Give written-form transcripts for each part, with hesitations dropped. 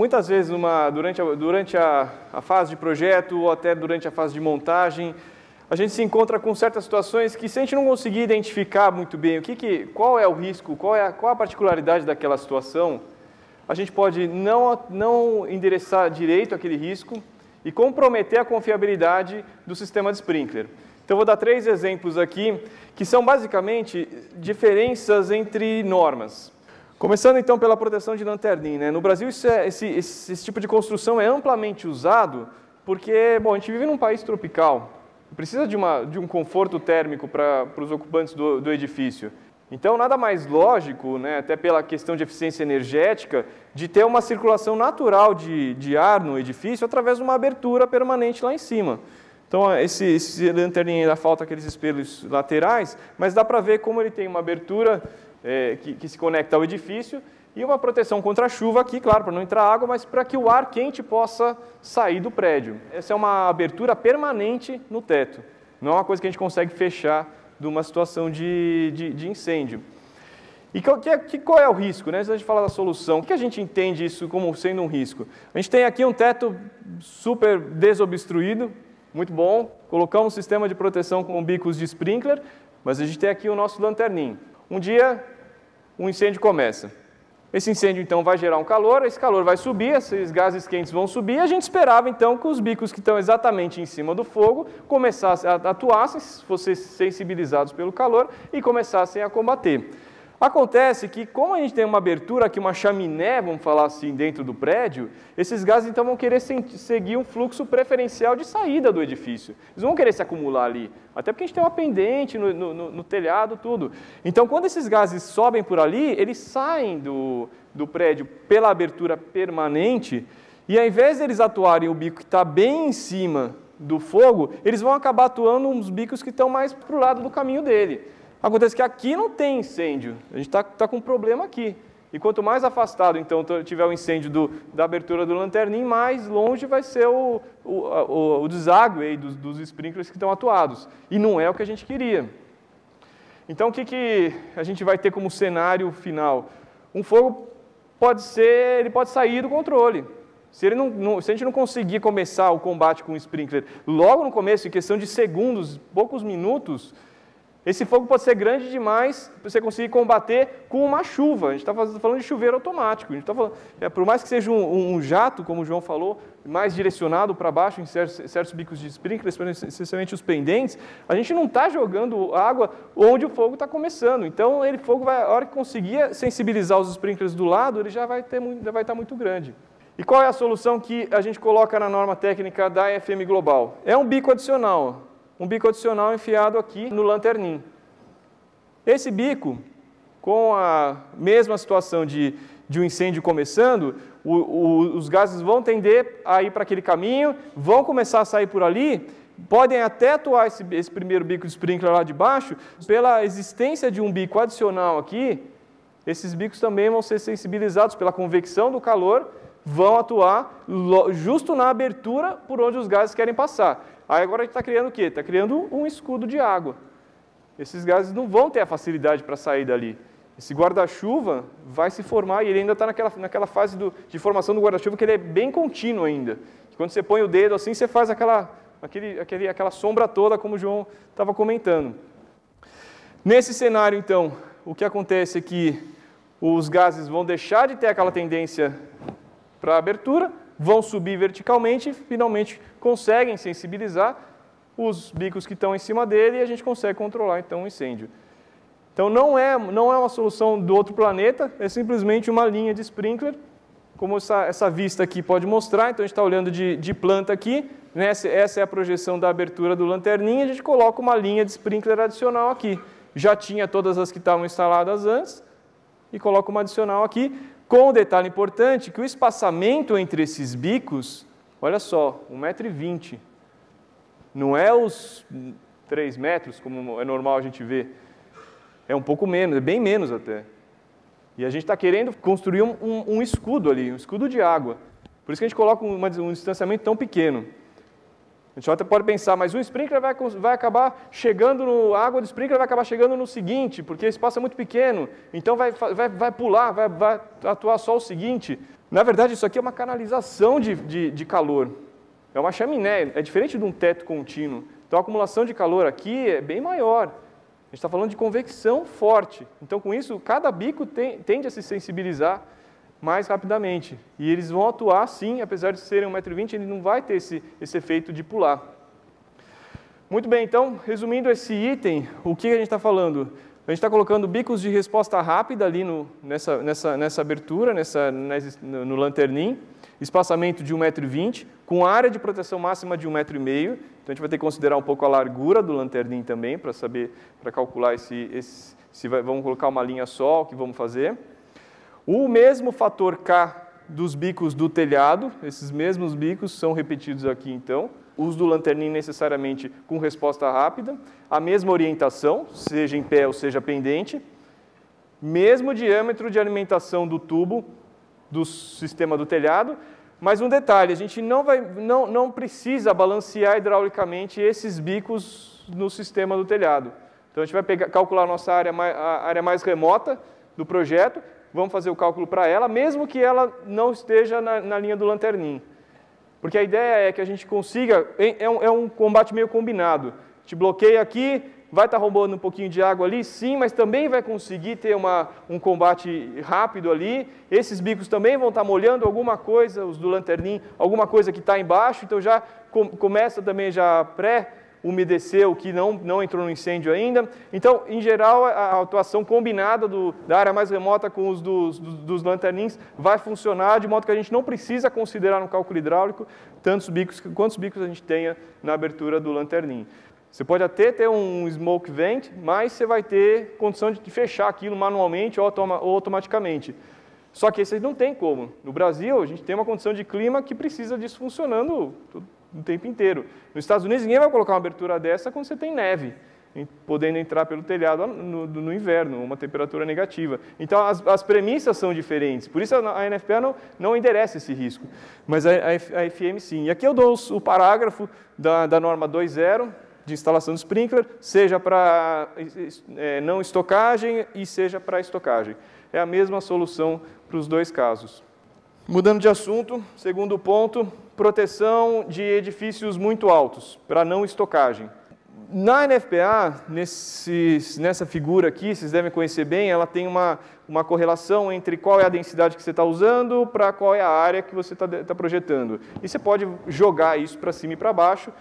muitas vezes durante a fase de projeto ou até durante a fase de montagem, a gente se encontra com certas situações que, se a gente não conseguir identificar muito bem qual é o risco, qual a particularidade daquela situação, a gente pode não endereçar direito aquele risco e comprometer a confiabilidade do sistema de sprinkler. Então, eu vou dar 3 exemplos aqui, que são basicamente diferenças entre normas. Começando então pela proteção de lanterninha, né? No Brasil, esse tipo de construção é amplamente usado porque, bom, a gente vive num país tropical, precisa de um conforto térmico para os ocupantes do edifício. Então, nada mais lógico, né, até pela questão de eficiência energética, de ter uma circulação natural de ar no edifício através de uma abertura permanente lá em cima. Então, esse lanterninha ainda falta aqueles espelhos laterais, mas dá para ver como ele tem uma abertura que se conecta ao edifício e uma proteção contra a chuva aqui, claro, para não entrar água, mas para que o ar quente possa sair do prédio. Essa é uma abertura permanente no teto, não é uma coisa que a gente consegue fechar de uma situação de incêndio. E qual é o risco, né? Antes da gente falar da solução, o que a gente entende isso como sendo um risco? A gente tem aqui um teto super desobstruído, muito bom, colocamos um sistema de proteção com bicos de sprinkler, mas a gente tem aqui o nosso lanterninho. Um dia, um incêndio começa. Esse incêndio, então, vai gerar um calor, esse calor vai subir, esses gases quentes vão subir, e a gente esperava, então, que os bicos que estão exatamente em cima do fogo começassem a atuassem, fossem sensibilizados pelo calor e começassem a combater. Acontece que, como a gente tem uma abertura aqui, uma chaminé, vamos falar assim, dentro do prédio, esses gases então vão querer seguir um fluxo preferencial de saída do edifício. Eles vão querer se acumular ali, até porque a gente tem uma pendente no telhado, tudo. Então, quando esses gases sobem por ali, eles saem do prédio pela abertura permanente e, ao invés de eles atuarem o bico que está bem em cima do fogo, eles vão acabar atuando uns bicos que estão mais para o lado do caminho dele. Acontece que aqui não tem incêndio, a gente está com um problema aqui. E quanto mais afastado, então, tiver o incêndio da abertura do lanterninho, mais longe vai ser o deságue aí dos sprinklers que estão atuados. E não é o que a gente queria. Então, o que a gente vai ter como cenário final? Um fogo pode sair do controle. Se a gente não conseguir começar o combate com o sprinkler logo no começo, em questão de segundos, poucos minutos, esse fogo pode ser grande demais para você conseguir combater com uma chuva. A gente está falando de chuveiro automático. A gente falando, por mais que seja um jato, como o João falou, mais direcionado para baixo em certos bicos de sprinkler, especialmente os pendentes, a gente não está jogando água onde o fogo está começando. Então, a hora que conseguir sensibilizar os sprinklers do lado, ele já vai estar muito grande. E qual é a solução que a gente coloca na norma técnica da EFM Global? É um bico adicional. Um bico adicional enfiado aqui no lanterninho. Esse bico, com a mesma situação de um incêndio começando, os gases vão tender a ir para aquele caminho, vão começar a sair por ali, podem até atuar esse primeiro bico de sprinkler lá de baixo, pela existência de um bico adicional aqui, esses bicos também vão ser sensibilizados pela convecção do calor, vão atuar justo na abertura por onde os gases querem passar. Aí agora a gente está criando o quê? Está criando um escudo de água. Esses gases não vão ter a facilidade para sair dali. Esse guarda-chuva vai se formar e ele ainda está naquela fase de formação do guarda-chuva que ele é bem contínuo ainda. Quando você põe o dedo assim, você faz aquela sombra toda, como o João estava comentando. Nesse cenário, então, o que acontece é que os gases vão deixar de ter aquela tendência para a abertura, vão subir verticalmente e finalmente conseguem sensibilizar os bicos que estão em cima dele e a gente consegue controlar então o incêndio. Então não é uma solução do outro planeta, é simplesmente uma linha de sprinkler, como essa vista aqui pode mostrar. Então a gente está olhando de planta aqui, né? Essa é a projeção da abertura do lanterninho, a gente coloca uma linha de sprinkler adicional aqui. Já tinha todas as que estavam instaladas antes e coloca uma adicional aqui. Com um detalhe importante, que o espaçamento entre esses bicos, olha só, 1,20 m. Não é os 3 metros, como é normal a gente ver. É um pouco menos, é bem menos até. E a gente está querendo construir um escudo ali, um escudo de água. Por isso que a gente coloca um distanciamento tão pequeno. A gente até pode pensar, mas o sprinkler vai acabar chegando a água do sprinkler vai acabar chegando no seguinte, porque esse espaço é muito pequeno, então vai pular, vai atuar só o seguinte. Na verdade, isso aqui é uma canalização de calor. É uma chaminé, é diferente de um teto contínuo. Então, a acumulação de calor aqui é bem maior. A gente está falando de convecção forte. Então, com isso, cada bico tende a se sensibilizar mais rapidamente. E eles vão atuar, sim, apesar de serem 1,20 m, ele não vai ter esse efeito de pular. Muito bem, então, resumindo esse item, o que a gente está falando? A gente está colocando bicos de resposta rápida ali nessa abertura, no lanternim, espaçamento de 1,20 m, com área de proteção máxima de 1,5 m. Então, a gente vai ter que considerar um pouco a largura do lanternim também, para saber, para calcular vamos colocar uma linha só, o que vamos fazer. O mesmo fator K dos bicos do telhado, esses mesmos bicos são repetidos aqui, então. Os do lanternim necessariamente com resposta rápida, a mesma orientação, seja em pé ou seja pendente, mesmo diâmetro de alimentação do tubo do sistema do telhado, mas um detalhe, a gente não precisa balancear hidraulicamente esses bicos no sistema do telhado. Então a gente vai calcular a nossa área mais remota do projeto, vamos fazer o cálculo para ela, mesmo que ela não esteja na linha do lanternim. Porque a ideia é que a gente consiga, é um combate meio combinado. A gente bloqueia aqui, vai estar roubando um pouquinho de água ali, sim, mas também vai conseguir ter um combate rápido ali. Esses bicos também vão estar molhando alguma coisa, os do lanternim, alguma coisa que está embaixo, então já começa também já pré-umedecer o que não entrou no incêndio ainda. Então, em geral, a atuação combinada da área mais remota com os dos lanternins vai funcionar, de modo que a gente não precisa considerar no cálculo hidráulico quantos bicos a gente tenha na abertura do lanternim. Você pode até ter um smoke vent, mas você vai ter condição de fechar aquilo manualmente ou automaticamente. Só que esse não tem como. No Brasil, a gente tem uma condição de clima que precisa disso funcionando o tempo inteiro. Nos Estados Unidos, ninguém vai colocar uma abertura dessa quando você tem neve, podendo entrar pelo telhado no inverno, uma temperatura negativa. Então, as premissas são diferentes. Por isso, a NFPA não endereça esse risco. Mas a FM, sim. E aqui eu dou o parágrafo da norma 2.0, de instalação de sprinkler, seja para não estocagem e seja para estocagem. É a mesma solução para os dois casos. Mudando de assunto, segundo ponto, proteção de edifícios muito altos, para não estocagem. Na NFPA, nessa figura aqui, vocês devem conhecer bem, ela tem uma correlação entre qual é a densidade que você está usando para qual é a área que você está projetando. E você pode jogar isso para cima e para baixo,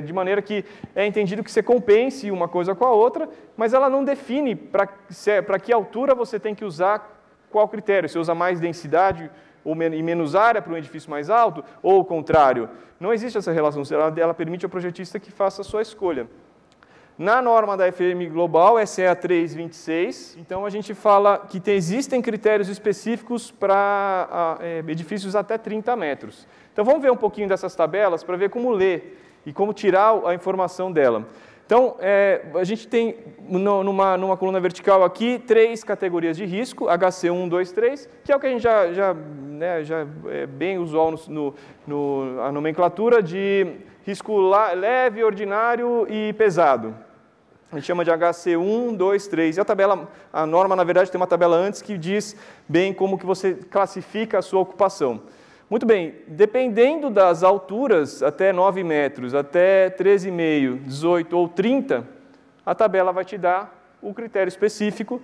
de maneira que é entendido que você compense uma coisa com a outra, mas ela não define para que altura você tem que usar qual critério. Você usa mais densidade e menos área para um edifício mais alto, ou o contrário. Não existe essa relação, ela permite ao projetista que faça a sua escolha. Na norma da FM Global, SEA 326, então a gente fala que existem critérios específicos para edifícios até 30 metros. Então vamos ver um pouquinho dessas tabelas para ver como ler e como tirar a informação dela. Então, a gente tem, numa coluna vertical aqui, 3 categorias de risco, HC 1, 2, 3, que é o que a gente já é bem usual na nomenclatura de risco leve, ordinário e pesado. A gente chama de HC 1, 2, 3. E a norma, na verdade, tem uma tabela antes que diz bem como que você classifica a sua ocupação. Muito bem, dependendo das alturas, até 9 metros, até 13,5, 18 ou 30, a tabela vai te dar o critério específico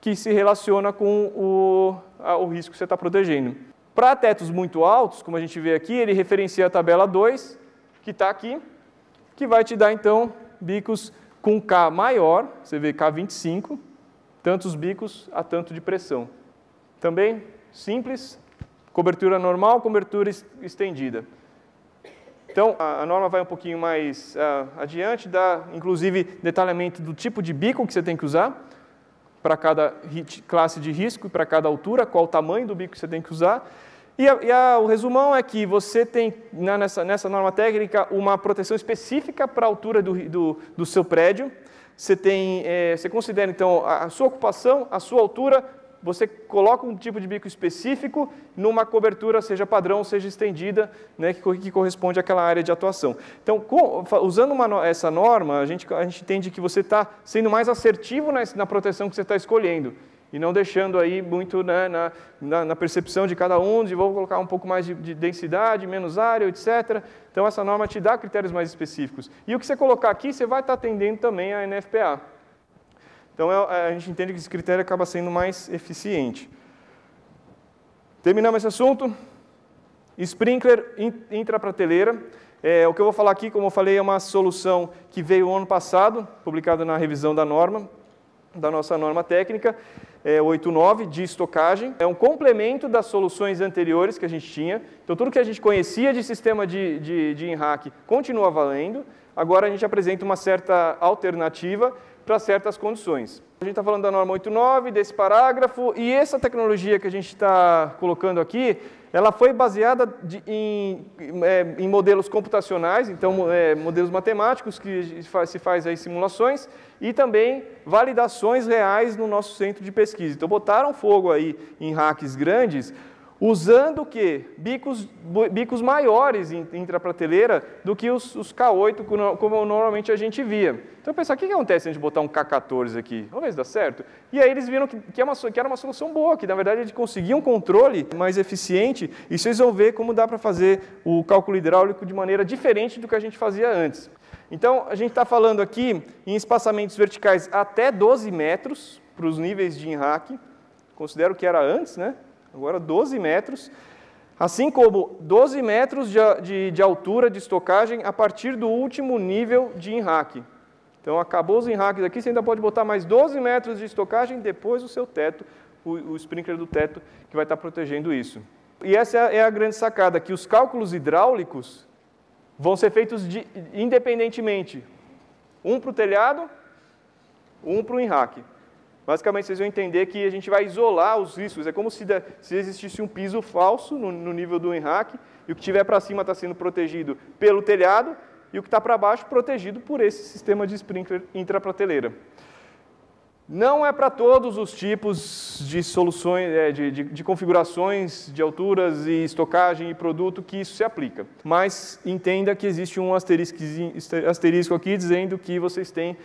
que se relaciona com o risco que você está protegendo. Para tetos muito altos, como a gente vê aqui, ele referencia a tabela 2, que está aqui, que vai te dar, então, bicos com K maior, você vê K25, tantos bicos a tanto de pressão. Também simples. Cobertura normal, cobertura estendida. Então, a norma vai um pouquinho mais adiante, dá inclusive detalhamento do tipo de bico que você tem que usar para cada classe de risco e para cada altura, qual o tamanho do bico que você tem que usar. E o resumão é que você tem, nessa norma técnica, uma proteção específica para a altura do seu prédio. Você considera, então, a sua ocupação, a sua altura. Você coloca um tipo de bico específico numa cobertura, seja padrão, seja estendida, né, que corresponde àquela área de atuação. Então, usando essa norma, a gente entende que você está sendo mais assertivo na proteção que você está escolhendo. e não deixando aí muito, né, na percepção de cada um, de vou colocar um pouco mais de densidade, menos área, etc. Então, essa norma te dá critérios mais específicos. E o que você colocar aqui, você vai estar atendendo também a NFPA. Então, a gente entende que esse critério acaba sendo mais eficiente. Terminamos esse assunto. Sprinkler intraprateleira. O que eu vou falar aqui, como eu falei, é uma solução que veio ano passado, publicada na revisão da norma, da nossa norma técnica, 89, de estocagem. É um complemento das soluções anteriores que a gente tinha. Então, tudo que a gente conhecia de sistema de INRAC continua valendo. Agora, a gente apresenta uma certa alternativa para certas condições. A gente está falando da norma 89, desse parágrafo, e essa tecnologia que a gente está colocando aqui, ela foi baseada em modelos computacionais, então modelos matemáticos que se faz aí simulações, e também validações reais no nosso centro de pesquisa. Então botaram fogo aí em racks grandes, usando o quê? Bicos maiores intraprateleira do que os K8, como normalmente a gente via. Então, pensar, o que acontece se a gente botar um K14 aqui? Vamos ver se dá certo. E aí eles viram que era uma solução boa, que na verdade eles conseguiam um controle mais eficiente, e vocês vão ver como dá para fazer o cálculo hidráulico de maneira diferente do que a gente fazia antes. Então, a gente está falando aqui em espaçamentos verticais até 12 metros, para os níveis de INRAC. Considero que era antes, né? Agora 12 metros, assim como 12 metros de altura de estocagem a partir do último nível de INRAC. Então, acabou os INRACs aqui, você ainda pode botar mais 12 metros de estocagem depois do seu teto, o sprinkler do teto, que vai estar protegendo isso. E essa é a grande sacada, que os cálculos hidráulicos vão ser feitos independentemente. Um para o telhado, um para o INRAC. Basicamente, vocês vão entender que a gente vai isolar os riscos. É como se existisse um piso falso no nível do INRAC, e o que estiver para cima está sendo protegido pelo telhado, e o que está para baixo protegido por esse sistema de sprinkler intraprateleira. Não é para todos os tipos de soluções, de configurações de alturas e estocagem e produto que isso se aplica. Mas entenda que existe um asterisco aqui dizendo que vocês têm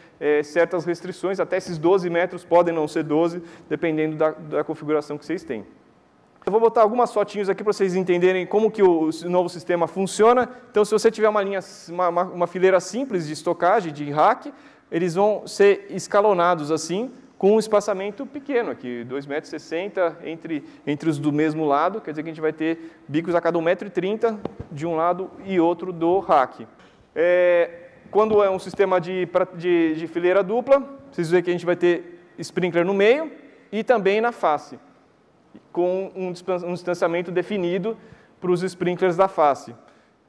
certas restrições, até esses 12 metros podem não ser 12, dependendo da configuração que vocês têm. Eu vou botar algumas fotinhos aqui para vocês entenderem como que o novo sistema funciona. Então, se você tiver uma fileira simples de estocagem, de INRAC, eles vão ser escalonados assim, com um espaçamento pequeno aqui, 2,60 m entre os do mesmo lado, quer dizer que a gente vai ter bicos a cada 1,30 m de um lado e outro do rack. Quando é um sistema de fileira dupla, vocês veem que a gente vai ter sprinkler no meio e também na face, com um distanciamento definido para os sprinklers da face.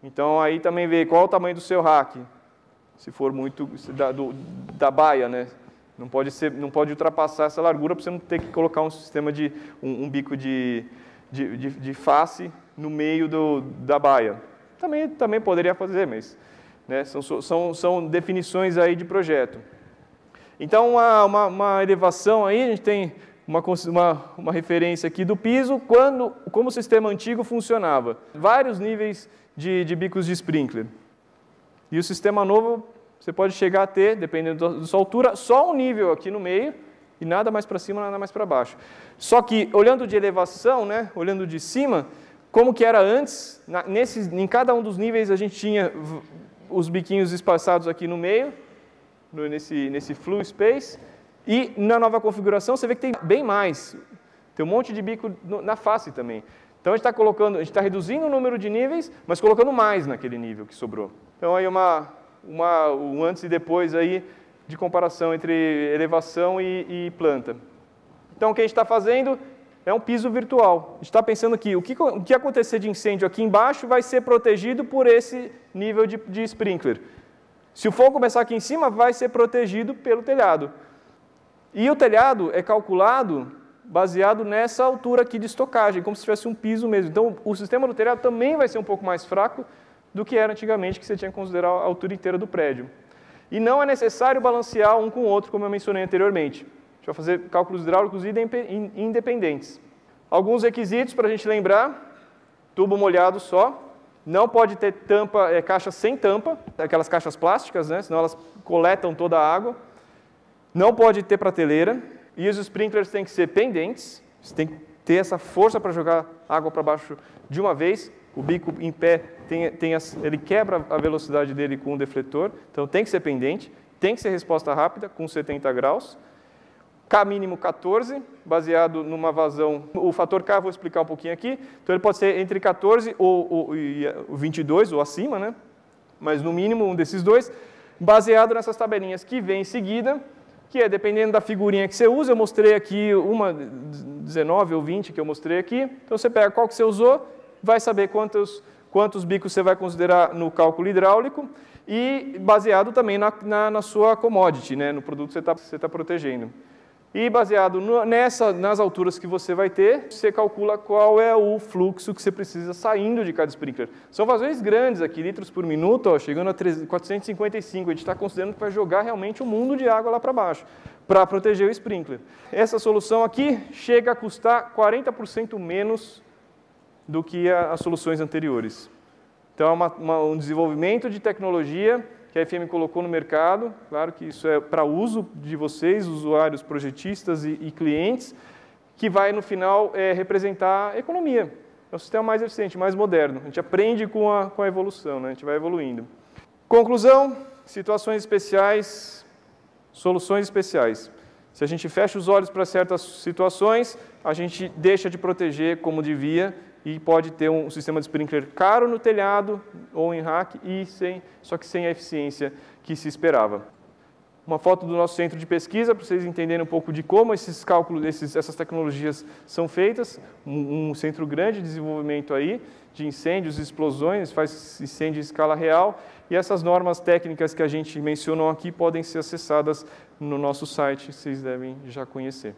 Então, aí também vê qual é o tamanho do seu rack. Se for muito da baia, né? Não pode ultrapassar essa largura para você não ter que colocar um sistema um bico de face no meio da baia. Também poderia fazer, mas né, são definições aí de projeto. Então, uma elevação aí, a gente tem uma referência aqui do piso, como o sistema antigo funcionava. Vários níveis de bicos de sprinkler. E o sistema novo, você pode chegar a ter, dependendo da sua altura, só um nível aqui no meio, e nada mais para cima, nada mais para baixo. Só que, olhando de elevação, né, olhando de cima, como que era antes, em cada um dos níveis a gente tinha os biquinhos espaçados aqui no meio, nesse flue space, e na nova configuração você vê que tem bem mais. Tem um monte de bico na face também. Então a gente está reduzindo o número de níveis, mas colocando mais naquele nível que sobrou. Então aí um antes e depois aí de comparação entre elevação e planta. Então o que a gente está fazendo é um piso virtual. A gente está pensando que o que acontecer de incêndio aqui embaixo vai ser protegido por esse nível de sprinkler. Se o fogo começar aqui em cima, vai ser protegido pelo telhado. E o telhado é calculado baseado nessa altura aqui de estocagem, como se tivesse um piso mesmo. Então, o sistema do telhado também vai ser um pouco mais fraco do que era antigamente, que você tinha que considerar a altura inteira do prédio. E não é necessário balancear um com o outro, como eu mencionei anteriormente. A gente vai fazer cálculos hidráulicos independentes. Alguns requisitos para a gente lembrar: tubo molhado só, não pode ter caixa sem tampa, aquelas caixas plásticas, né? Senão elas coletam toda a água. Não pode ter prateleira. e os sprinklers têm que ser pendentes, você tem que ter essa força para jogar água para baixo de uma vez. O bico em pé, ele quebra a velocidade dele com o defletor, então tem que ser pendente, tem que ser resposta rápida, com 70 graus. K mínimo 14, baseado numa vazão. O fator K eu vou explicar um pouquinho aqui. Então ele pode ser entre 14 ou 22 ou acima, né? Mas no mínimo um desses dois, baseado nessas tabelinhas que vem em seguida, que é dependendo da figurinha que você usa. Eu mostrei aqui uma 19 ou 20 que eu mostrei aqui. Então você pega qual que você usou, vai saber quantos bicos você vai considerar no cálculo hidráulico e baseado também na sua commodity, né? No produto que você tá protegendo. E baseado nas alturas que você vai ter, você calcula qual é o fluxo que você precisa saindo de cada sprinkler. São vazões grandes aqui, litros por minuto, ó, chegando a 455. A gente está considerando que vai jogar realmente um mundo de água lá para baixo, para proteger o sprinkler. Essa solução aqui chega a custar 40% menos do que as soluções anteriores. Então, é um desenvolvimento de tecnologia que a FM colocou no mercado. Claro que isso é para uso de vocês, usuários, projetistas e clientes, que vai, no final, representar economia. É um sistema mais eficiente, mais moderno. A gente aprende com a evolução, né? A gente vai evoluindo. Conclusão, situações especiais, soluções especiais. Se a gente fecha os olhos para certas situações, a gente deixa de proteger como devia e pode ter um sistema de sprinkler caro no telhado ou em rack, só que sem a eficiência que se esperava. Uma foto do nosso centro de pesquisa, para vocês entenderem um pouco de como esses cálculos, essas tecnologias são feitas. Um centro grande de desenvolvimento aí, de incêndios, explosões, faz incêndio em escala real. E essas normas técnicas que a gente mencionou aqui podem ser acessadas no nosso site, vocês devem já conhecer.